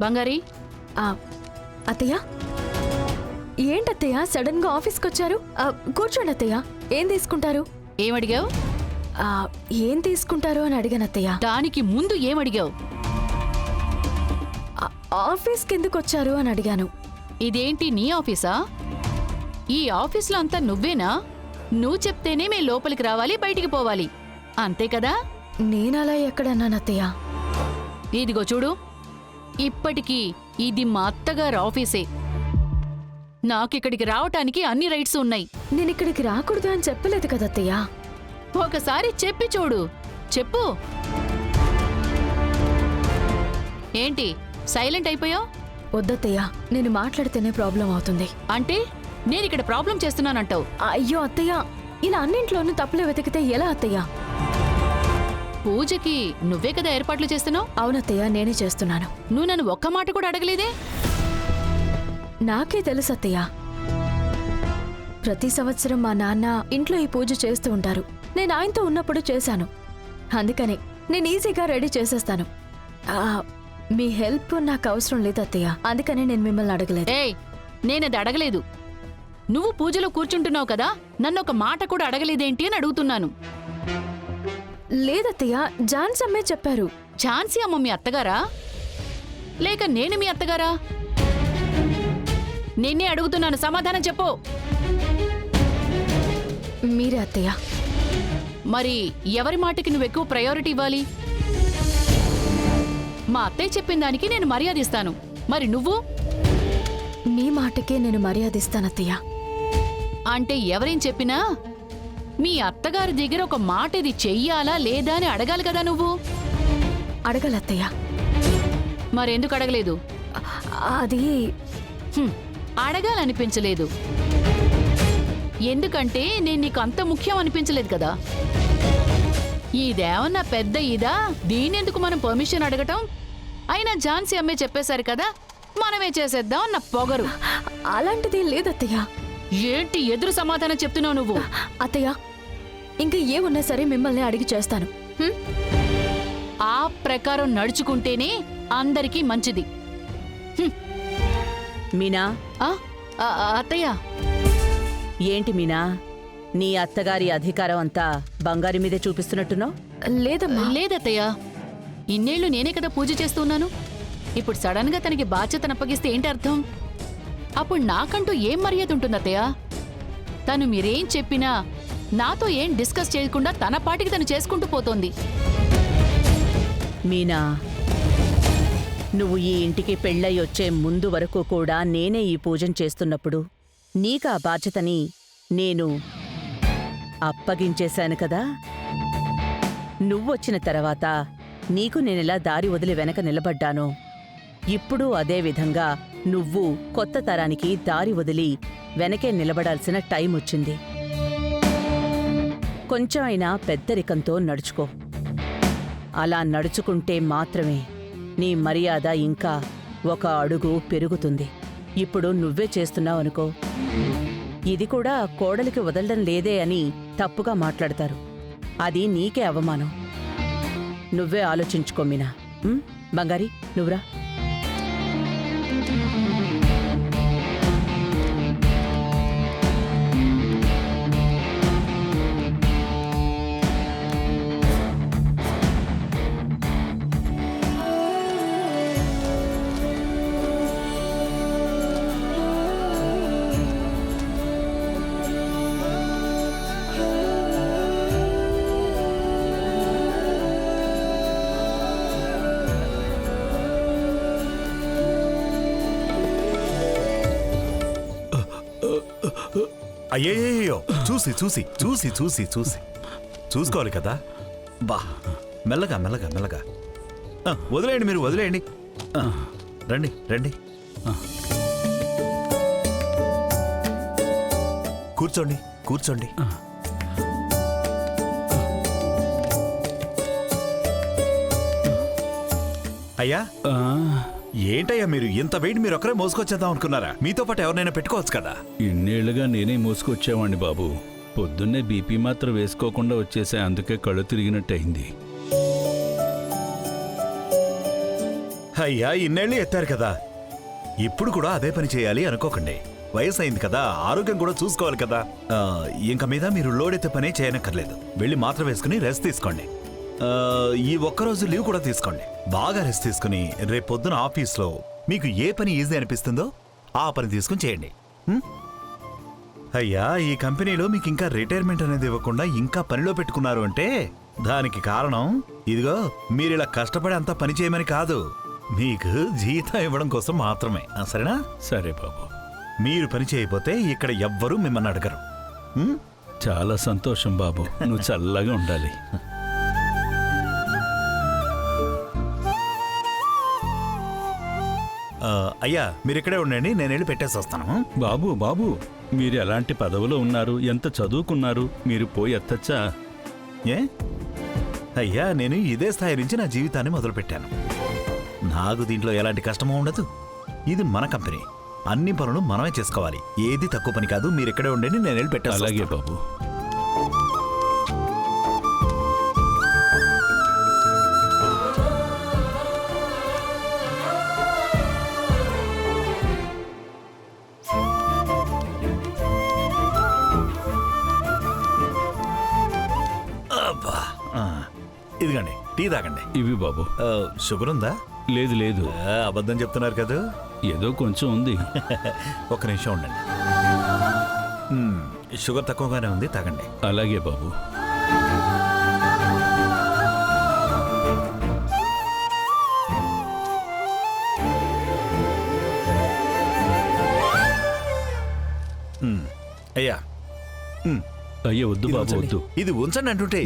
బంగారి. అత్తయ్య, ఏంటత్తయ్య సడన్ గా ఆఫీస్కి వచ్చారు? కూర్చోండి అత్తయ్య. ఏం తీసుకుంటారు? ఏమడిగావు? ఏం తీసుకుంటారు అని అడిగాను అత్తయ్య. దానికి ముందు ఏమడిగావు? ఆఫీస్కి ఎందుకు వచ్చారు అని అడిగాను. ఇదేంటి నీ ఆఫీసా? ఈ ఆఫీస్లో అంతా నువ్వేనా? నువ్వు చెప్తేనే మేము లోపలికి రావాలి, బయటికి పోవాలి, అంతే కదా? నేనలా ఎక్కడన్నాను అత్తయ్య? ఇదిగో చూడు, ఇప్పటికీ ఇది మా అత్తగారు ఆఫీసే. నాకిక్కడికి రావటానికి అన్ని రైట్స్ ఉన్నాయి. నేను ఇక్కడికి రాకూడదు అని చెప్పలేదు కదా అత్తయ్య. ఒకసారి చెప్పి చూడు. చెప్పు. ఏంటి సైలెంట్ అయిపోయావు? వద్దత్తయ్య, నేను మాట్లాడితేనే ప్రాబ్లం అవుతుంది. అంటే నేనిక్కడ ప్రాబ్లం చేస్తున్నానంటావు? అయ్యో అత్తయ్య, ఇలా అన్నింట్లోనూ తప్పులు వెతికితే ఎలా అత్తయ్య? పూజకి నువ్వే కదా ఏర్పాట్లు చేస్తున్నావు? అవునత్తయ్య, నేనే చేస్తున్నాను. నువ్వు నన్ను ఒక్క మాట కూడా అడగలేదే? నాకే తెలుసు అత్తయ్య. ప్రతి సంవత్సరం మా నాన్న ఇంట్లో ఈ పూజ చేస్తూ ఉంటారు. నేను ఆయనతో ఉన్నప్పుడు చేశాను. అందుకని నేను ఈజీగా రెడీ చేసేస్తాను. మీ హెల్ప్ నాకు అవసరం లేదు అత్తయ్య, అందుకని నేను మిమ్మల్ని అడగలేదు. ఏయ్, నేనది అడగలేదు. నువ్వు పూజలో కూర్చుంటున్నావు కదా, నన్ను ఒక మాట కూడా అడగలేదేంటి అని అడుగుతున్నాను. లేదత్తయ్య, ఝాన్సీ అమ్మే చెప్పారు. ఝాన్సీ అమ్మ మీ అత్తగారా లేక నేను మీ అత్తగారా? నిన్నే అడుగుతున్నాను, సమాధానం చెప్పు. మీరే అత్తయ్య. మరి ఎవరి మాటకి నువ్వు ఎక్కువ ప్రయారిటీ ఇవ్వాలి? మా అత్తయ్య చెప్పిన దానికి నేను మర్యాద ఇస్తాను. మరి నువ్వు? మీ మాటకే నేను మర్యాద ఇస్తానత్తయ్య. అంటే ఎవరేం చెప్పినా మీ అత్తగారి దగ్గర ఒక మాట ఇది చెయ్యాలా లేదా అని అడగాలి కదా నువ్వు. అడగాలత్తయ్య. మరెందుకు అడగలేదు? అది అడగాలనిపించలేదు. ఎందుకంటే నేను నీకు అంత ముఖ్యం అనిపించలేదు కదా. ఇదేమన్నా పెద్ద ఇదా? దీనెందుకు మనం పర్మిషన్ అడగటం? అయినా ఝాన్సీ అమ్మే చెప్పేశారు కదా, మనమే చేసేద్దాం అన్న పొగరు. అలాంటిది లేదత్తయ్య. ఏంటి ఎదురు సమాధానం చెప్తున్నావు నువ్వు? అత్తయ్య, ఇంకా ఏమున్నా సరే మిమ్మల్ని అడిగి చేస్తాను. ఆ ప్రకారం నడుచుకుంటేనే అందరికీ మంచిది. మీనా. అత్తయ్య. ఏంటి మీనా, నీ అత్తగారి అధికారం అంతా బంగారి మీదే చూపిస్తున్నట్టున్నావు? లేదమ్మా. లేదత్తయ్య, ఇన్నేళ్లు నేనే కదా పూజ చేస్తున్నాను. ఇప్పుడు సడన్ గా తనకి బాధ్యతను అప్పగిస్తే ఏంటి అర్థం? అప్పుడు నాకంటూ ఏం మర్యాద ఉంటుందత్తయ్య? తను మీరేం చెప్పినా నాతో ఏం డిస్కస్ చేయకుండా తన పాటికి తను చేసుకుంటూ పోతోంది. మీనా, నువ్వు ఈ ఇంటికి పెళ్ళై వచ్చే ముందు వరకు కూడా నేనే ఈ పూజను చేస్తున్నప్పుడు నీకా బాధ్యతని నేను అప్పగించేశాను కదా. నువ్వొచ్చిన తర్వాత నీకు నేనెలా దారి వదిలి వెనక నిలబడ్డానో, ఇప్పుడు అదే విధంగా నువ్వు కొత్త తరానికి దారి వదిలి వెనకే నిలబడాల్సిన టైం వచ్చింది. కొంచెం అయినా పెద్దరికంతో నడుచుకో. అలా నడుచుకుంటే మాత్రమే నీ మర్యాద ఇంకా ఒక అడుగు పెరుగుతుంది. ఇప్పుడు నువ్వే చేస్తున్నావనుకో, ఇది కూడా కోడలికి వదలడం లేదే అని తప్పుగా మాట్లాడతారు. అది నీకే అవమానం. నువ్వే ఆలోచించుకో మీనా. బంగారి, నువ్వురా. అయ్యయ్యో, చూసి చూసి చూసి చూసి చూసి చూసుకోవాలి కదా. బా, మెల్లగా మెల్లగా మెల్లగా వదిలేయండి, మీరు వదిలేయండి. రండి రండి, కూర్చోండి కూర్చోండి. అయ్యా, ఏంటయ్యా మీరు ఇంత వెయిట్ మీరు ఒకరే మోసుకొచ్చేద్దాం అనుకున్నారా? మీతో పాటు ఎవరినైనా పెట్టుకోవచ్చు కదా. ఇన్నేళ్లుగా నేనే మోసుకొచ్చేవాణ్ణి బాబు. పొద్దున్నే బీపీ మాత్రం వేసుకోకుండా వచ్చేసా, అందుకే కళ్ళు తిరిగినట్టయింది. అయ్యా ఇన్నేళ్ళు ఎత్తారు కదా, ఇప్పుడు కూడా అదే పని చేయాలి అనుకోకండి. వయసు అయింది కదా, ఆరోగ్యం కూడా చూసుకోవాలి కదా. ఇంక మీద మీరు లోడ్ ఎత్తే పనే చేయనక్కర్లేదు. వెళ్ళి మాత్ర వేసుకుని రెస్ట్ తీసుకోండి. ఈ ఒక్కరోజు లీవ్ కూడా తీసుకోండి. బాగా రెస్ట్ తీసుకుని రేపు పొద్దున ఆఫీస్లో మీకు ఏ పని ఈజీ అనిపిస్తుందో ఆ పని తీసుకుని చేయండి. అయ్యా ఈ కంపెనీలో మీకు ఇంకా రిటైర్మెంట్ అనేది ఇవ్వకుండా ఇంకా పనిలో పెట్టుకున్నారు అంటే దానికి కారణం ఇదిగో మీరు ఇలా కష్టపడి అంతా పని చేయమని కాదు, మీకు జీతం ఇవ్వడం కోసం మాత్రమే. సరేనా? సరే బాబు. మీరు పని చేయకపోతే ఇక్కడ ఎవ్వరూ మిమ్మల్ని అడగరు. చాలా సంతోషం బాబు, నువ్వు చల్లగా ఉండాలి. అయ్యా మీరు ఇక్కడే ఉండండి, నేను వెళ్ళి పెట్టేసి వస్తాను. బాబు బాబు, మీరు ఎలాంటి పదవిలో ఉన్నారు, ఎంత చదువుకున్నారు, మీరు పోయి ఎత్తచ్చా? ఏ అయ్యా నేను ఇదే స్థాయి నుంచి నా జీవితాన్ని మొదలుపెట్టాను. నాకు దీంట్లో ఎలాంటి కష్టమూ ఉండదు. ఇది మన కంపెనీ, అన్ని పనులు మనమే చేసుకోవాలి. ఏది తక్కువ పని కాదు. మీరు ఇక్కడే ఉండండి, నేను వెళ్ళి పెట్టేసి అలాగే వస్తాను. బాబు. అబ్బా, ఇదిగండి టీ తాగండి. ఇవి బాబు. షుగర్ ఉందా? లేదు లేదు. అబద్ధం చెప్తున్నారు కదా. ఏదో కొంచెం ఉంది. ఒక్క నిమిషం ఉండండి. షుగర్ తక్కువగానే ఉంది, తాగండి. అలాగే బాబు. అయ్యా అయ్యే వద్దు బాబు వద్దు. ఇది ఉంచండి అంటుంటే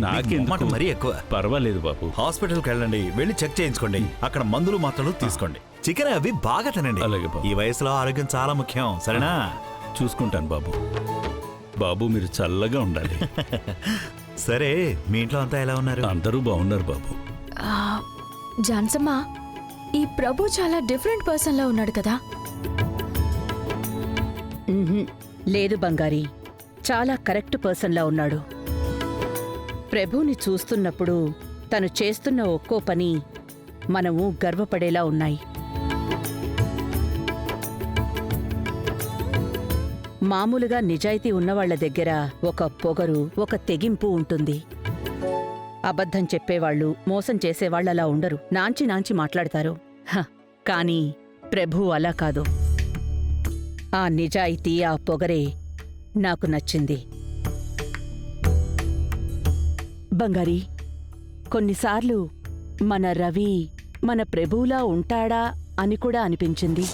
మాట మరీ ఎక్కువ. పర్వాలేదు బాబు. హాస్పిటల్కి వెళ్ళండి, వెళ్ళి చెక్ చేయించుకోండి. అక్కడ మందులు మాత్రలు తీసుకోండి. చికెన్ అవి బాగా తినండి. అలాగే బాబు. ఈ వయసులో ఆరోగ్యం చాలా ముఖ్యం. సరేనా? చూసుకుంటాను బాబు. బాబు మీరు చల్లగా ఉండాలి. సరే, మీ ఇంట్లో అంతా ఎలా ఉన్నారు? అందరూ బాగున్నారు బాబు. జాన్సమ్మా, ఈ ప్రభు చాలా డిఫరెంట్ పర్సన్ లా ఉన్నాడు కదా. లేదు బంగారి, చాలా కరెక్ట్ పర్సన్లా ఉన్నాడు. ప్రభుని చూస్తున్నప్పుడు తను చేస్తున్న ఒక్కో పని మనము గర్వపడేలా ఉన్నాయి. మామూలుగా నిజాయితీ ఉన్నవాళ్ల దగ్గర ఒక పొగరు, ఒక తెగింపు ఉంటుంది. అబద్ధం చెప్పేవాళ్లు, మోసం చేసేవాళ్లలా ఉండరు. నాంచి నాంచి మాట్లాడతారు. కాని ప్రభు అలా కాదు. ఆ నిజాయితీ, ఆ పొగరే నాకు నచ్చింది. బంగారి, కొన్నిసార్లు మన రవి మన ప్రభువులా ఉంటాడా అని కూడా అనిపించింది.